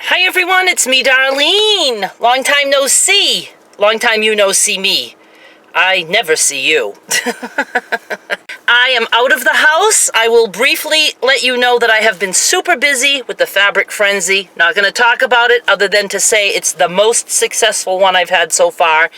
Hi everyone, it's me, Darlene. Long time no see. Long time you no see me. I never see you. I am out of the house. I will briefly let you know that I have been super busy with the fabric frenzy. Not going to talk about it other than to say it's the most successful one I've had so far.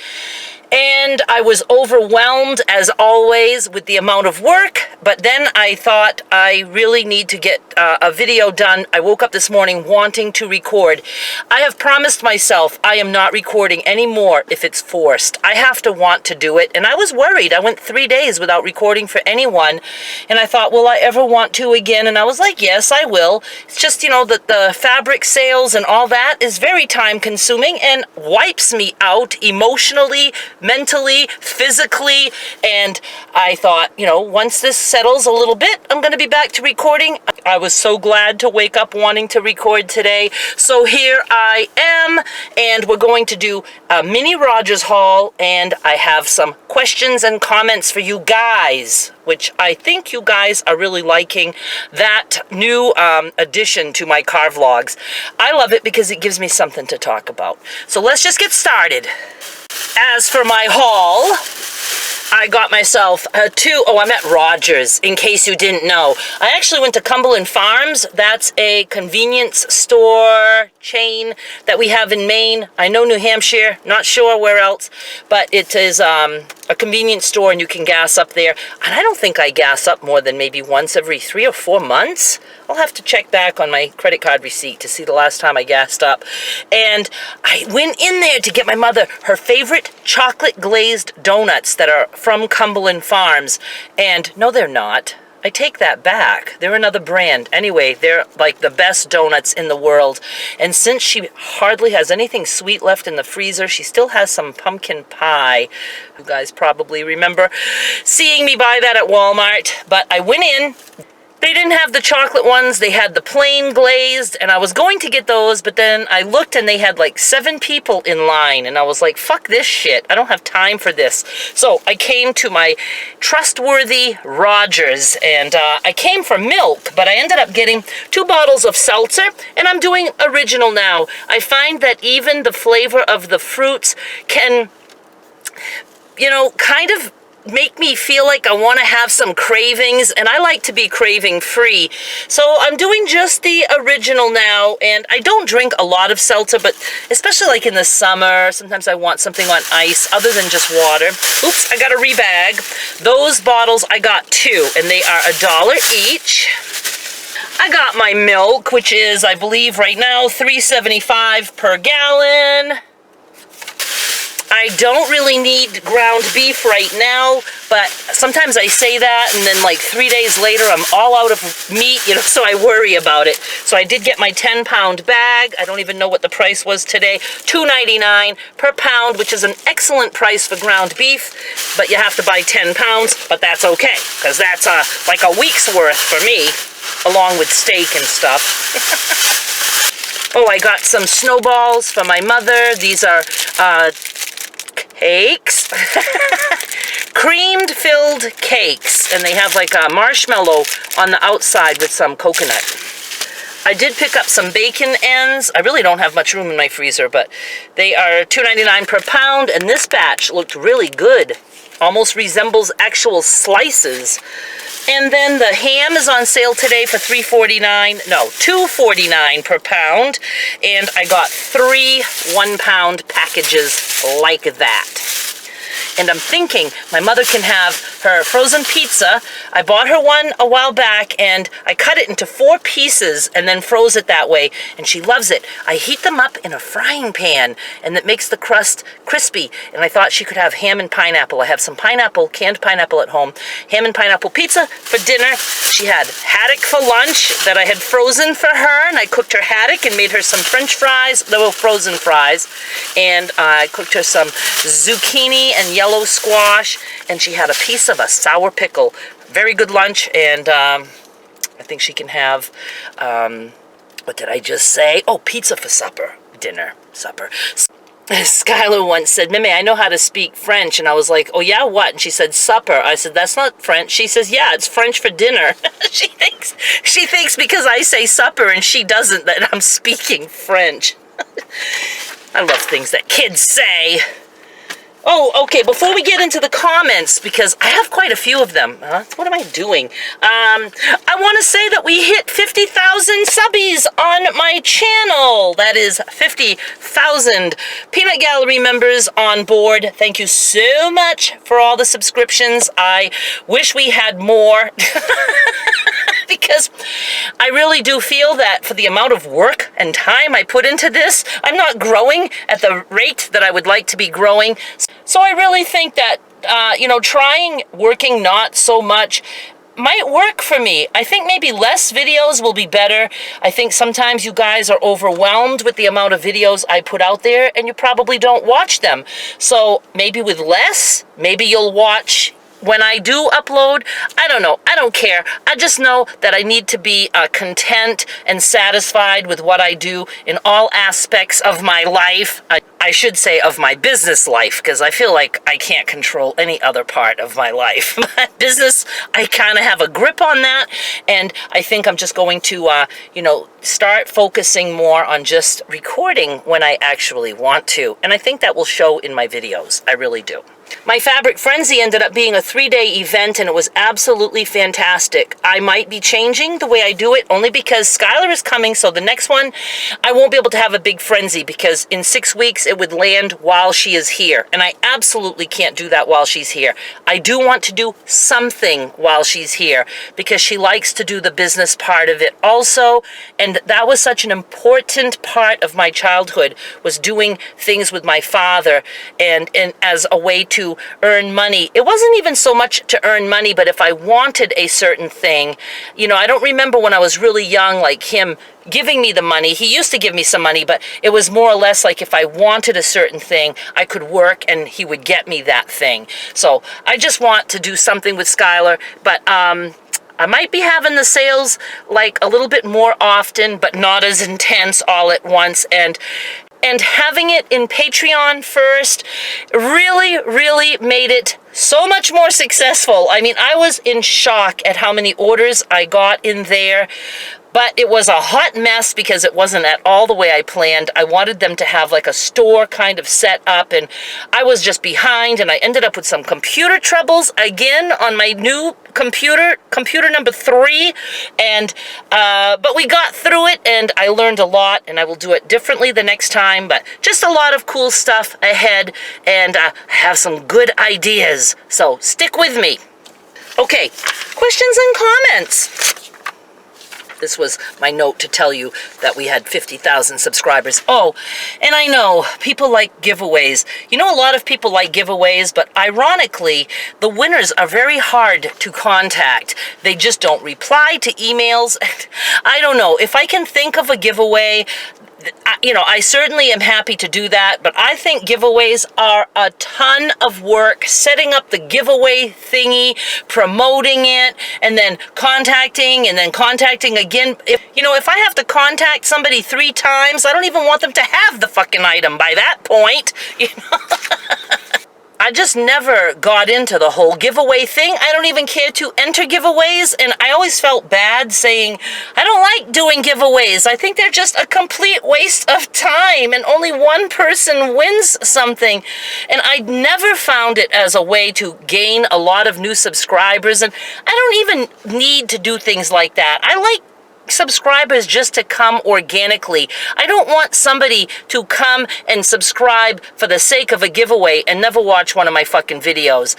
And I was overwhelmed, as always, with the amount of work. But then I thought I really need to get a video done. I woke up this morning wanting to record. I have promised myself I am not recording anymore if it's forced. I have to want to do it. And I was worried. I went 3 days without recording for anyone. And I thought, will I ever want to again? And I was like, yes, I will. It's just, that the fabric sales and all that is very time consuming and wipes me out emotionally, mentally, physically, and I thought, once this settles a little bit, I'm going to be back to recording. I was so glad to wake up wanting to record today. So here I am, and we're going to do a mini Rogers haul, and I have some questions and comments for you guys, which I think you guys are really liking that new addition to my car vlogs. I love it because it gives me something to talk about. So let's just get started. As for my haul, I got myself I'm at Rogers, in case you didn't know. I actually went to Cumberland Farms. That's a convenience store chain that we have in Maine. I know New Hampshire, not sure where else, but it is a convenience store and you can gas up there. And I don't think I gas up more than maybe once every 3 or 4 months. I'll have to check back on my credit card receipt to see the last time I gassed up. And I went in there to get my mother her favorite chocolate glazed donuts that are from Cumberland Farms. And no, they're not. I take that back. They're another brand. Anyway, they're like the best donuts in the world. And since she hardly has anything sweet left in the freezer, she still has some pumpkin pie. You guys probably remember seeing me buy that at Walmart. But I went in. They didn't have the chocolate ones. They had the plain glazed, and I was going to get those, but then I looked and they had like 7 people in line, and I was like, fuck this shit. I don't have time for this. So I came to my trustworthy Rogers, and I came for milk, but I ended up getting 2 bottles of seltzer, and I'm doing original now. I find that even the flavor of the fruits can, kind of make me feel like I want to have some cravings, and I like to be craving free. So I'm doing just the original now, and I don't drink a lot of seltzer, but especially like in the summer, sometimes I want something on ice other than just water. Oops, I got a rebag. Those bottles, I got 2, and they are $1 each. I got my milk, which is, I believe right now, $3.75 per gallon. I don't really need ground beef right now, but sometimes I say that, and then like 3 days later, I'm all out of meat, so I worry about it. So I did get my 10-pound bag. I don't even know what the price was today. $2.99 per pound, which is an excellent price for ground beef, but you have to buy 10 pounds, but that's okay, because that's like a week's worth for me, along with steak and stuff. Oh, I got some snowballs for my mother. These are cakes, creamed filled cakes, and they have like a marshmallow on the outside with some coconut. I did pick up some bacon ends. I really don't have much room in my freezer, but they are $2.99 per pound, and this batch looked really good. Almost resembles actual slices. And then the ham is on sale today for $2.49 per pound. And I got 3 1-pound packages like that. And I'm thinking my mother can have her frozen pizza. I bought her one a while back, and I cut it into 4 pieces and then froze it that way, and she loves it. I heat them up in a frying pan, and that makes the crust crispy. And I thought she could have ham and pineapple. I have some canned pineapple at home. Ham and pineapple pizza for dinner. She had haddock for lunch that I had frozen for her, and I cooked her haddock and made her some French fries. They were frozen fries. And I cooked her some zucchini and yellow squash, and she had a piece of a sour pickle. Very good lunch, and I think she can have, what did I just say? Oh, pizza for supper. Supper. Skylar once said, Mimi, I know how to speak French. And I was like, oh, yeah, what? And she said, supper. I said, that's not French. She says, yeah, it's French for dinner. She thinks because I say supper and she doesn't that I'm speaking French. I love things that kids say. Oh, okay, before we get into the comments, because I have quite a few of them. What am I doing? I want to say that we hit 50,000 subbies on my channel. That is 50,000 Peanut Gallery members on board. Thank you so much for all the subscriptions. I wish we had more. Because I really do feel that for the amount of work and time I put into this, I'm not growing at the rate that I would like to be growing. So I really think that, working not so much might work for me. I think maybe less videos will be better. I think sometimes you guys are overwhelmed with the amount of videos I put out there and you probably don't watch them. So maybe with less, maybe you'll watch when I do upload. I don't know. I don't care. I just know that I need to be content and satisfied with what I do in all aspects of my life. I should say of my business life, because I feel like I can't control any other part of my life. My business, I kind of have a grip on that, and I think I'm just going to, start focusing more on just recording when I actually want to. And I think that will show in my videos. I really do. My Fabric Frenzy ended up being a 3-day event, and it was absolutely fantastic. I might be changing the way I do it, only because Skylar is coming, so the next one, I won't be able to have a big frenzy, because in 6 weeks, it would land while she is here, and I absolutely can't do that while she's here. I do want to do something while she's here, because she likes to do the business part of it also, and that was such an important part of my childhood, was doing things with my father, and as a way to earn money. It wasn't even so much to earn money, but if I wanted a certain thing, I don't remember when I was really young, like him giving me the money. He used to give me some money, but it was more or less like if I wanted a certain thing, I could work and he would get me that thing. So I just want to do something with Skylar, but I might be having the sales like a little bit more often, but not as intense all at once. And having it in Patreon first really, really made it so much more successful. I mean, I was in shock at how many orders I got in there. But it was a hot mess because it wasn't at all the way I planned. I wanted them to have like a store kind of set up, and I was just behind, and I ended up with some computer troubles again on my new computer number 3, and but we got through it, and I learned a lot, and I will do it differently the next time, but just a lot of cool stuff ahead, and have some good ideas, so stick with me. Okay, questions and comments. This was my note to tell you that we had 50,000 subscribers. Oh, and I know people like giveaways. A lot of people like giveaways, but ironically, the winners are very hard to contact. They just don't reply to emails. I don't know. If I can think of a giveaway, I certainly am happy to do that, but I think giveaways are a ton of work, setting up the giveaway thingy, promoting it, and then contacting again. If I have to contact somebody 3 times, I don't even want them to have the fucking item by that point, I just never got into the whole giveaway thing. I don't even care to enter giveaways, and I always felt bad saying, I don't like doing giveaways. I think they're just a complete waste of time, and only one person wins something. And I never found it as a way to gain a lot of new subscribers, and I don't even need to do things like that. I like subscribers just to come organically. I don't want somebody to come and subscribe for the sake of a giveaway and never watch one of my fucking videos,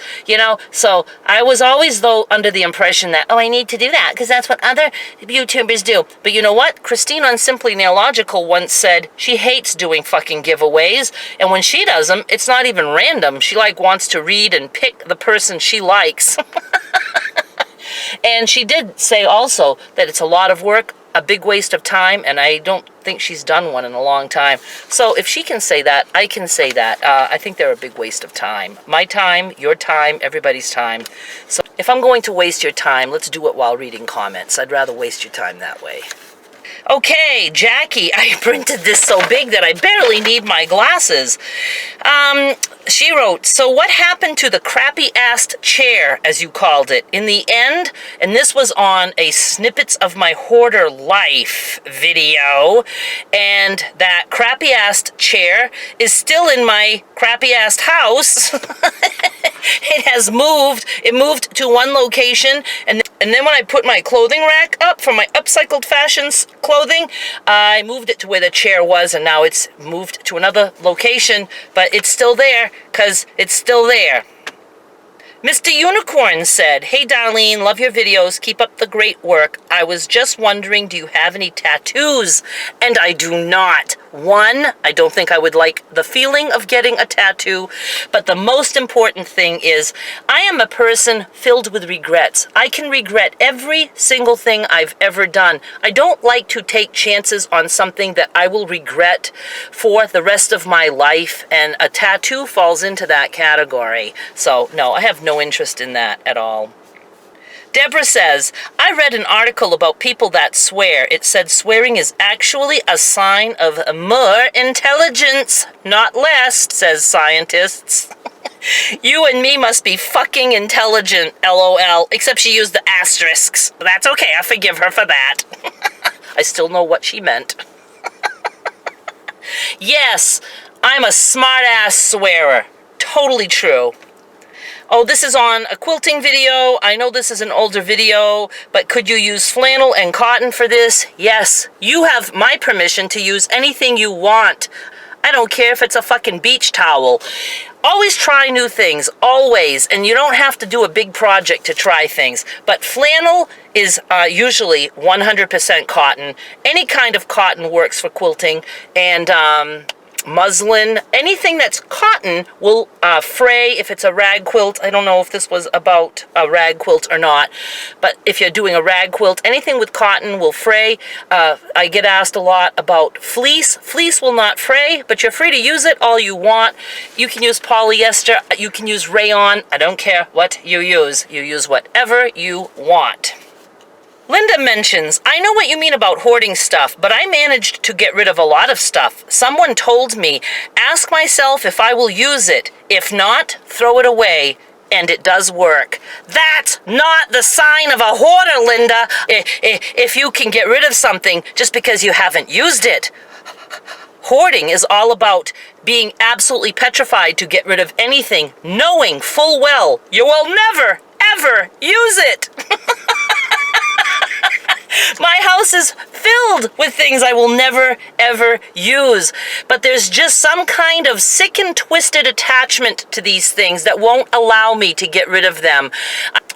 So I was always, though, under the impression that, I need to do that because that's what other YouTubers do. But you know what? Christine on Simply Nailogical once said she hates doing fucking giveaways, and when she does them, it's not even random. She wants to read and pick the person she likes. And she did say also that it's a lot of work, a big waste of time, and I don't think she's done one in a long time. So if she can say that, I can say that. I think they're a big waste of time. My time, your time, everybody's time. So if I'm going to waste your time, let's do it while reading comments. I'd rather waste your time that way. Okay, Jackie, I printed this so big that I barely need my glasses. She wrote, so what happened to the crappy-ass chair, as you called it, in the end? And this was on a Snippets of My Hoarder Life video. And that crappy-ass chair is still in my crappy-ass house. It has moved. It moved to one location, and then when I put my clothing rack up for my upcycled fashions clothing, I moved it to where the chair was, and now it's moved to another location, but it's still there, because it's still there. Mr. Unicorn said, hey Darlene, love your videos, keep up the great work. I was just wondering, do you have any tattoos? And I do not. One, I don't think I would like the feeling of getting a tattoo, but the most important thing is I am a person filled with regrets. I can regret every single thing I've ever done. I don't like to take chances on something that I will regret for the rest of my life, and a tattoo falls into that category. So, no, I have no interest in that at all. Deborah says, I read an article about people that swear. It said swearing is actually a sign of more intelligence, not less, says scientists. You and me must be fucking intelligent, LOL, except she used the asterisks. That's okay, I forgive her for that. I still know what she meant. Yes, I'm a smart-ass swearer. Totally true. Oh, this is on a quilting video. I know this is an older video, but could you use flannel and cotton for this? Yes, you have my permission to use anything you want. I don't care if it's a fucking beach towel. Always try new things, always, and you don't have to do a big project to try things. But flannel is usually 100% cotton. Any kind of cotton works for quilting, and muslin, anything that's cotton will fray if it's a rag quilt. I don't know if this was about a rag quilt or not, but if you're doing a rag quilt, anything with cotton will fray. I get asked a lot about fleece. Fleece will not fray, but you're free to use it all you want. You can use polyester, you can use rayon. I don't care what you use. You use whatever you want. Linda mentions, I know what you mean about hoarding stuff, but I managed to get rid of a lot of stuff. Someone told me, ask myself if I will use it. If not, throw it away. And it does work. That's not the sign of a hoarder, Linda. If you can get rid of something just because you haven't used it. Hoarding is all about being absolutely petrified to get rid of anything, knowing full well you will never, ever use it. My house is filled with things I will never, ever use. But there's just some kind of sick and twisted attachment to these things that won't allow me to get rid of them.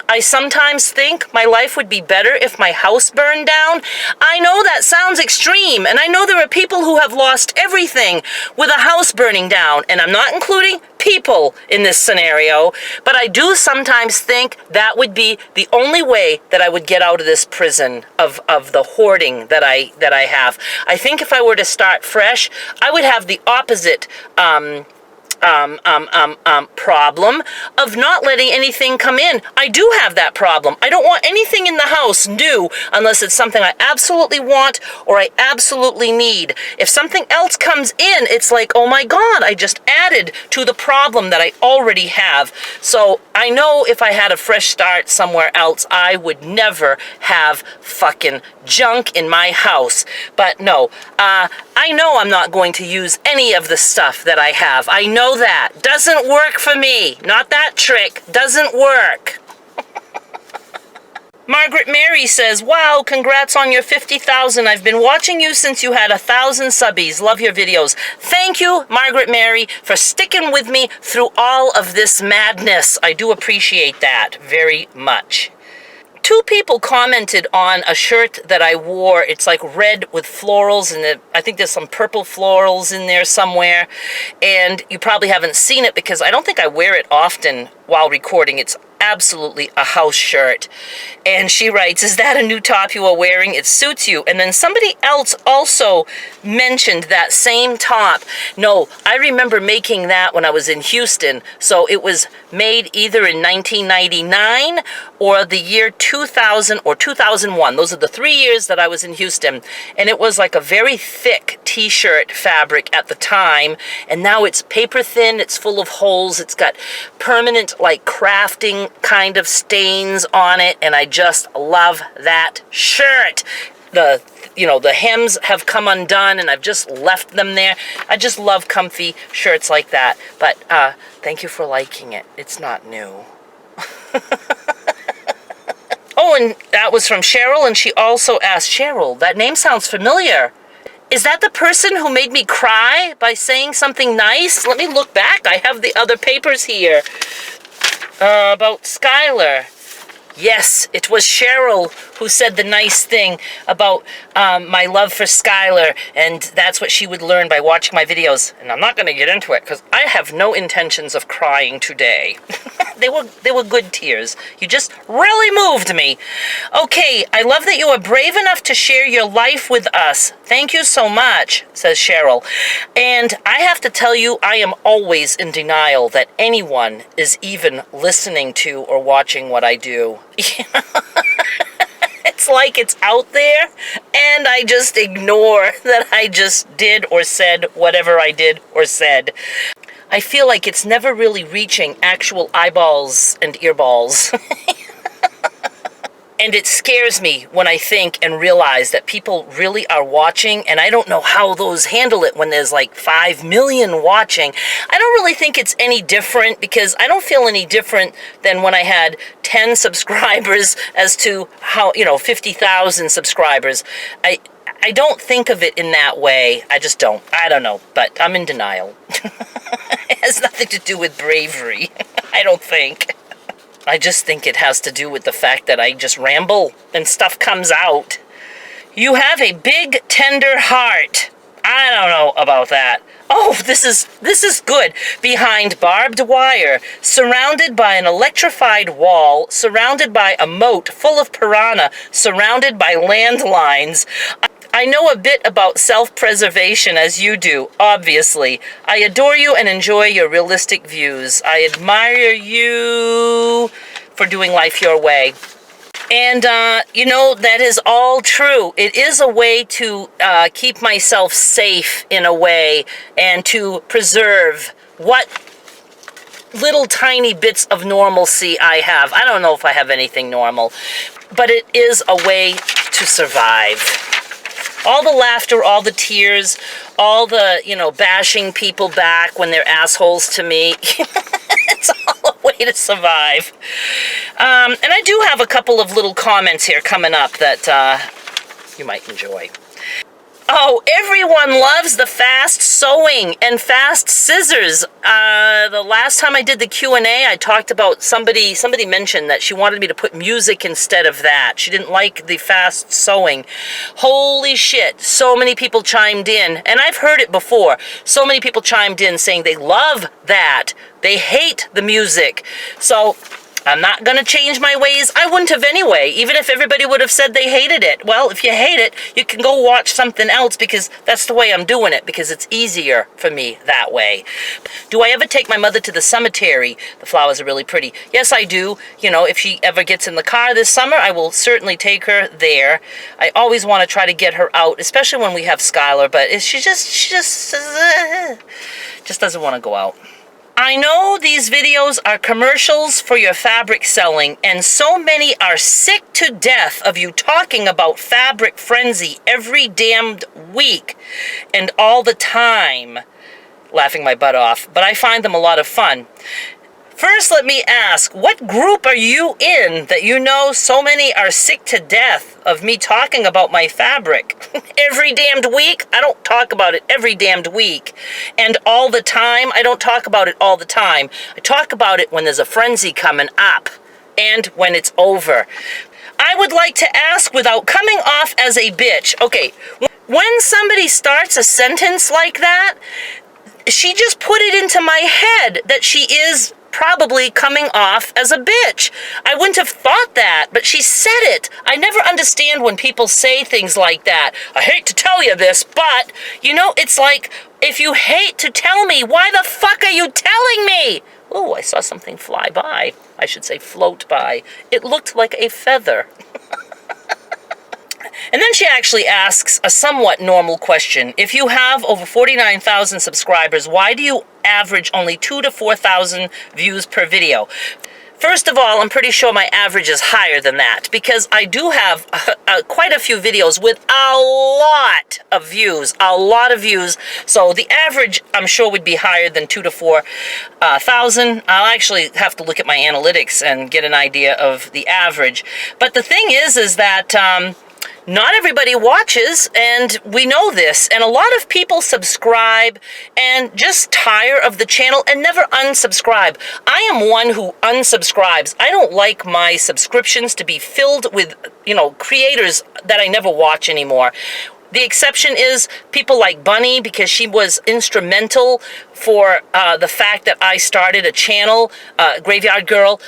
I sometimes think my life would be better if my house burned down. I know that sounds extreme, and I know there are people who have lost everything with a house burning down, and I'm not including people in this scenario, but I do sometimes think that would be the only way that I would get out of this prison of the hoarding that I have. I think if I were to start fresh, I would have the opposite problem of not letting anything come in. I do have that problem. I don't want anything in the house new unless it's something I absolutely want or I absolutely need. If something else comes in, it's like, oh my God, I just added to the problem that I already have. So I know if I had a fresh start somewhere else, I would never have fucking junk in my house. But no, I know I'm not going to use any of the stuff that I have. I know that. Doesn't work for me. Not that trick. Doesn't work. Margaret Mary says, wow, congrats on your 50,000. I've been watching you since you had 1,000 subbies. Love your videos. Thank you, Margaret Mary, for sticking with me through all of this madness. I do appreciate that very much. 2 people commented on a shirt that I wore. It's like red with florals, and I think there's some purple florals in there somewhere. And you probably haven't seen it because I don't think I wear it often while recording. It's absolutely a house shirt. And she writes, is that a new top you are wearing? It suits you. And then somebody else also mentioned that same top. No, I remember making that when I was in Houston. So it was made either in 1999 or the year 2000 or 2001. Those are the 3 years that I was in Houston. And it was like a very thick t-shirt fabric at the time. And now it's paper thin. It's full of holes. It's got permanent like crafting kind of stains on it. And I just love that shirt. The hems have come undone and I've just left them there. I just love comfy shirts like that. But thank you for liking it. It's not new. Oh, and that was from Cheryl, and she also asked, Cheryl, that name sounds familiar. Is that the person who made me cry by saying something nice? Let me look back. I have the other papers here about Skylar. Yes, it was Cheryl who said the nice thing about my love for Skylar, and that's what she would learn by watching my videos. And I'm not going to get into it because I have no intentions of crying today. They were good tears. You just really moved me. Okay, I love that you are brave enough to share your life with us. Thank you so much, says Cheryl. And I have to tell you, I am always in denial that anyone is even listening to or watching what I do. It's like it's out there, and I just ignore that I just did or said whatever I did or said. I feel like it's never really reaching actual eyeballs and earballs. And it scares me when I think and realize that people really are watching, and I don't know how those handle it when there's like 5 million watching. I don't really think it's any different because I don't feel any different than when I had 10 subscribers as to how, 50,000 subscribers. I don't think of it in that way. I just don't. I don't know, but I'm in denial. It has nothing to do with bravery, I don't think. I just think it has to do with the fact that I just ramble and stuff comes out. You have a big, tender heart. I don't know about that. Oh, this is good. Behind barbed wire, surrounded by an electrified wall, surrounded by a moat full of piranha, surrounded by landlines. I know a bit about self-preservation as you do, obviously. I adore you and enjoy your realistic views. I admire you for doing life your way. And, that is all true. It is a way to keep myself safe in a way and to preserve what little tiny bits of normalcy I have. I don't know if I have anything normal, but it is a way to survive. All the laughter, all the tears, all the, bashing people back when they're assholes to me. It's all a way to survive. And I do have a couple of little comments here coming up that you might enjoy. Oh, everyone loves the fast sewing and fast scissors. The last time I did the Q&A, I talked about somebody mentioned that she wanted me to put music instead of that. She didn't like the fast sewing. Holy shit, so many people chimed in, and I've heard it before. So many people chimed in saying they love that. They hate the music. So I'm not going to change my ways. I wouldn't have anyway, even if everybody would have said they hated it. Well, if you hate it, you can go watch something else because that's the way I'm doing it, because it's easier for me that way. Do I ever take my mother to the cemetery? The flowers are really pretty. Yes, I do. If she ever gets in the car this summer, I will certainly take her there. I always want to try to get her out, especially when we have Skylar, but she just doesn't want to go out. I know these videos are commercials for your fabric selling, and so many are sick to death of you talking about fabric frenzy every damned week and all the time. Laughing my butt off, but I find them a lot of fun. First, let me ask, what group are you in that so many are sick to death of me talking about my fabric? Every damned week? I don't talk about it every damned week. And all the time? I don't talk about it all the time. I talk about it when there's a frenzy coming up and when it's over. I would like to ask without coming off as a bitch. Okay, when somebody starts a sentence like that, she just put it into my head that she is probably coming off as a bitch. I wouldn't have thought that, but she said it. I never understand when people say things like that. I hate to tell you this, but, you know, it's like, if you hate to tell me, why the fuck are you telling me? Oh, I saw something fly by. I should say float by. It looked like a feather. And then she actually asks a somewhat normal question. If you have over 49,000 subscribers, why do you average only 2,000 to 4,000 views per video? First of all, I'm pretty sure my average is higher than that, because I do have quite a few videos with a lot of views, So the average, I'm sure, would be higher than 2,000 to 4,000. I'll actually have to look at my analytics and get an idea of the average. But the thing is that not everybody watches, and we know this, and a lot of people subscribe and just tire of the channel and never unsubscribe. I am one who unsubscribes. I don't like my subscriptions to be filled with, you know, creators that I never watch anymore. The exception is people like Bunny, because she was instrumental for the fact that I started a channel, Graveyard Girl,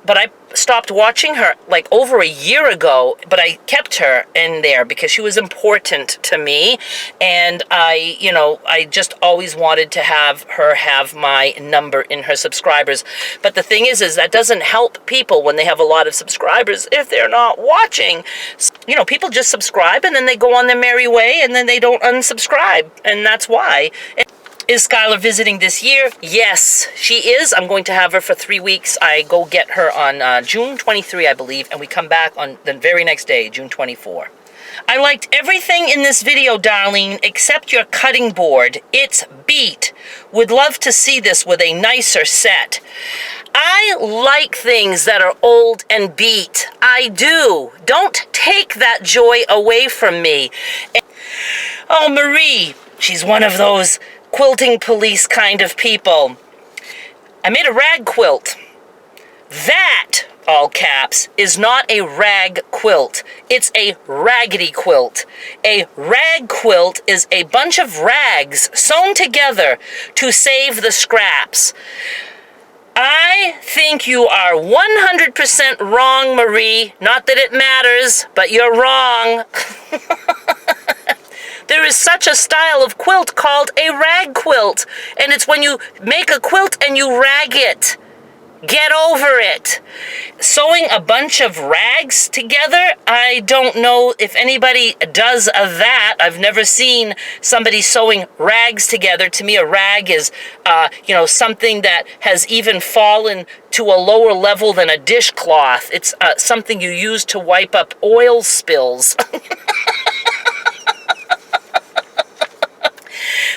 but I stopped watching her like over a year ago, but I kept her in there because she was important to me, and I just always wanted to have her have my number in her subscribers. But the thing is that doesn't help people when they have a lot of subscribers if they're not watching. You know, people just subscribe and then they go on their merry way and then they don't unsubscribe, and that's why. Is Skylar visiting this year? Yes, she is. I'm going to have her for 3 weeks. I go get her on June 23, I believe, and we come back on the very next day, June 24. I liked everything in this video, Darlene, except your cutting board. It's beat. Would love to see this with a nicer set. I like things that are old and beat. I do. Don't take that joy away from me. Oh, Marie, she's one of those quilting police kind of people. I made a rag quilt. That, all caps, is not a rag quilt. It's a raggedy quilt. A rag quilt is a bunch of rags sewn together to save the scraps. I think you are 100% wrong, Marie. Not that it matters, but you're wrong. There is such a style of quilt called a rag quilt, and it's when you make a quilt and you rag it. Get over it. Sewing a bunch of rags together, I don't know if anybody does that. I've never seen somebody sewing rags together. To me, a rag is, something that has even fallen to a lower level than a dishcloth. It's something you use to wipe up oil spills.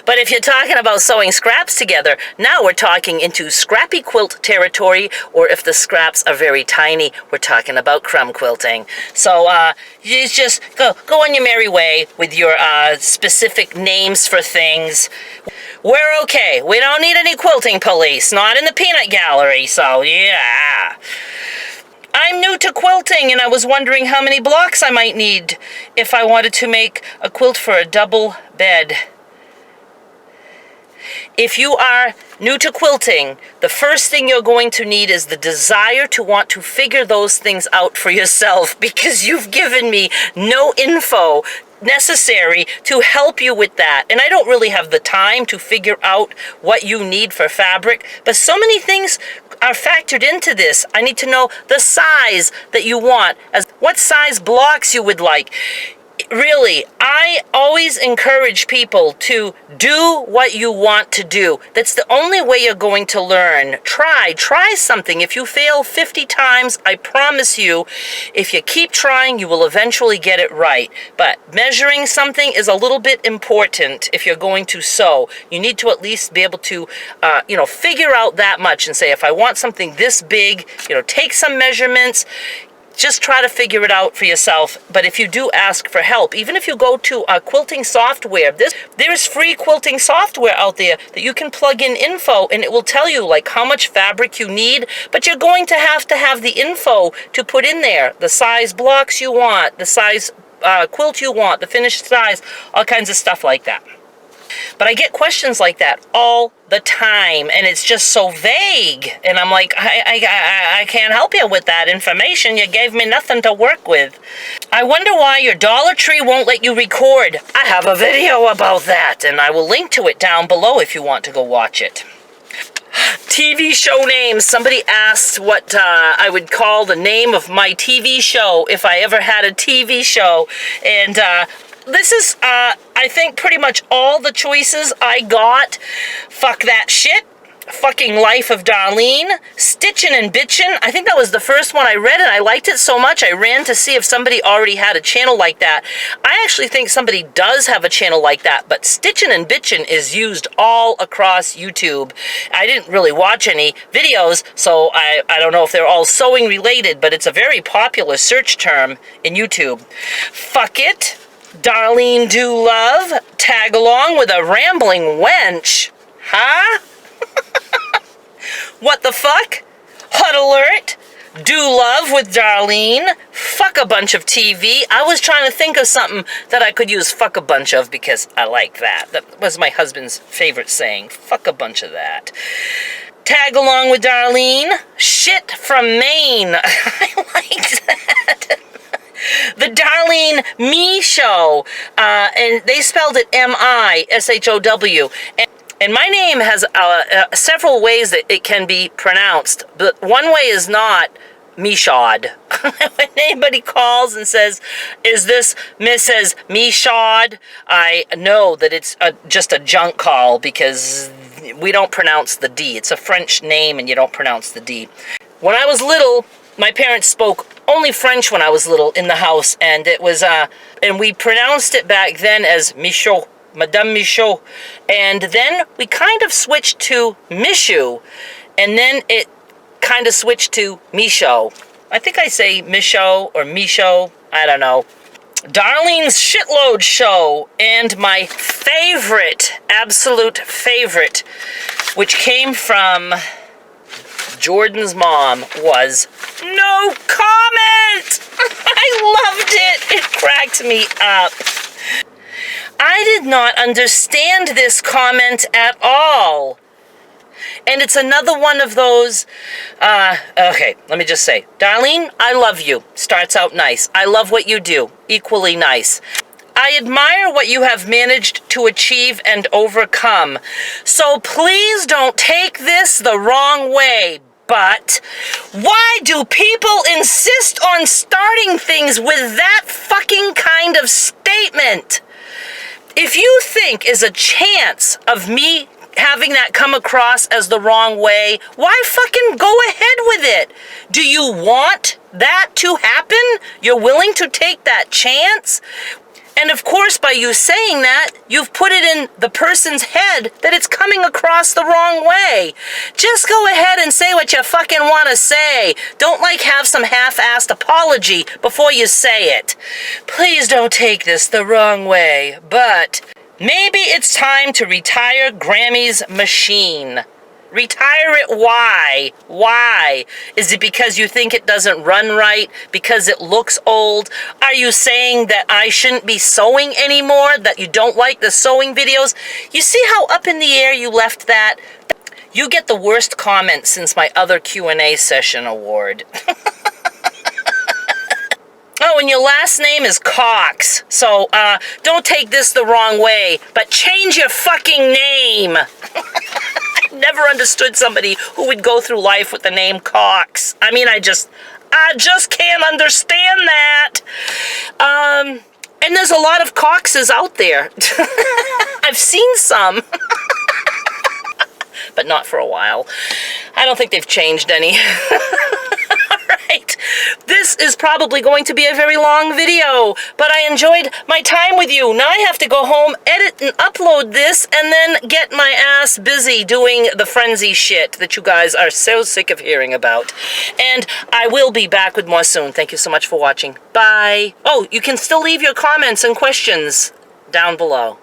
But if you're talking about sewing scraps together, now we're talking into scrappy quilt territory, or if the scraps are very tiny, we're talking about crumb quilting. So you just go on your merry way with your specific names for things. We're okay. We don't need any quilting police, not in the peanut gallery, so yeah. I'm new to quilting, and I was wondering how many blocks I might need if I wanted to make a quilt for a double bed. If you are new to quilting, the first thing you're going to need is the desire to want to figure those things out for yourself, because you've given me no info necessary to help you with that. And I don't really have the time to figure out what you need for fabric, but so many things are factored into this. I need to know the size that you want, as what size blocks you would like. Really, I always encourage people to do what you want to do. That's the only way you're going to learn. Try something. If you fail 50 times, I promise you, if you keep trying, you will eventually get it right. But measuring something is a little bit important if you're going to sew. You need to at least be able to, figure out that much and say, if I want something this big, take some measurements. Just try to figure it out for yourself. But if you do ask for help, even if you go to quilting software, there is free quilting software out there that you can plug in info, and it will tell you like how much fabric you need. But you're going to have the info to put in there, the size blocks you want, the size quilt you want, the finished size, all kinds of stuff like that. But I get questions like that all the time, and it's just so vague. And I'm like, I can't help you with that information. You gave me nothing to work with. I wonder why your Dollar Tree won't let you record. I have a video about that, and I will link to it down below if you want to go watch it. TV show names. Somebody asked what I would call the name of my TV show if I ever had a TV show. And this is, I think, pretty much all the choices I got. Fuck That Shit. Fucking Life of Darlene, Stitchin' and Bitchin'. I think that was the first one I read, and I liked it so much I ran to see if somebody already had a channel like that. I actually think somebody does have a channel like that, but Stitchin' and Bitchin' is used all across YouTube. I didn't really watch any videos, so I don't know if they're all sewing related, but it's a very popular search term in YouTube. Fuck It, Darlene Do Love, Tag Along with a Rambling Wench. Huh? What the fuck? Hut Alert, Do Love with Darlene, Fuck a Bunch of TV. I was trying to think of something that I could use fuck a bunch of because I like that. That was my husband's favorite saying, fuck a bunch of that. Tag Along with Darlene, Shit from Maine. I liked that. The Darlene Me Show, and they spelled it M-I-S-H-O-W. And my name has several ways that it can be pronounced, but one way is not Michaud. When anybody calls and says, is this Mrs. Michaud? I know that it's just a junk call because we don't pronounce the D. It's a French name and you don't pronounce the D. When I was little, my parents spoke only French when I was little in the house, and it was, and we pronounced it back then as Michaud. Madame Michaud. And then we kind of switched to Michaud. And then it kind of switched to Michaud. I think I say Michaud or Michaud. I don't know. Darlene's Shitload Show. And my favorite, absolute favorite, which came from Jordan's mom, was No Comment! I loved it. It cracked me up. I did not understand this comment at all. And it's another one of those, okay, let me just say, Darlene, I love you. Starts out nice. I love what you do. Equally nice. I admire what you have managed to achieve and overcome. So please don't take this the wrong way. But why do people insist on starting things with that fucking kind of statement? If you think is a chance of me having that come across as the wrong way, why fucking go ahead with it? Do you want that to happen? You're willing to take that chance? And of course, by you saying that, you've put it in the person's head that it's coming across the wrong way. Just go ahead and say what you fucking want to say. Don't have some half-assed apology before you say it. Please don't take this the wrong way, but maybe it's time to retire Grammy's machine. Retire it, why? Why? Is it because you think it doesn't run right? Because it looks old? Are you saying that I shouldn't be sewing anymore? That you don't like the sewing videos? You see how up in the air you left that? You get the worst comment since my other Q&A session award. Oh, and your last name is Cox. So, don't take this the wrong way, but change your fucking name. I never understood somebody who would go through life with the name Cox. I mean, I just can't understand that. And there's a lot of Coxes out there. I've seen some. But not for a while. I don't think they've changed any. Alright, this is probably going to be a very long video, but I enjoyed my time with you. Now I have to go home, edit and upload this, and then get my ass busy doing the frenzy shit that you guys are so sick of hearing about. And I will be back with more soon. Thank you so much for watching. Bye. Oh, you can still leave your comments and questions down below.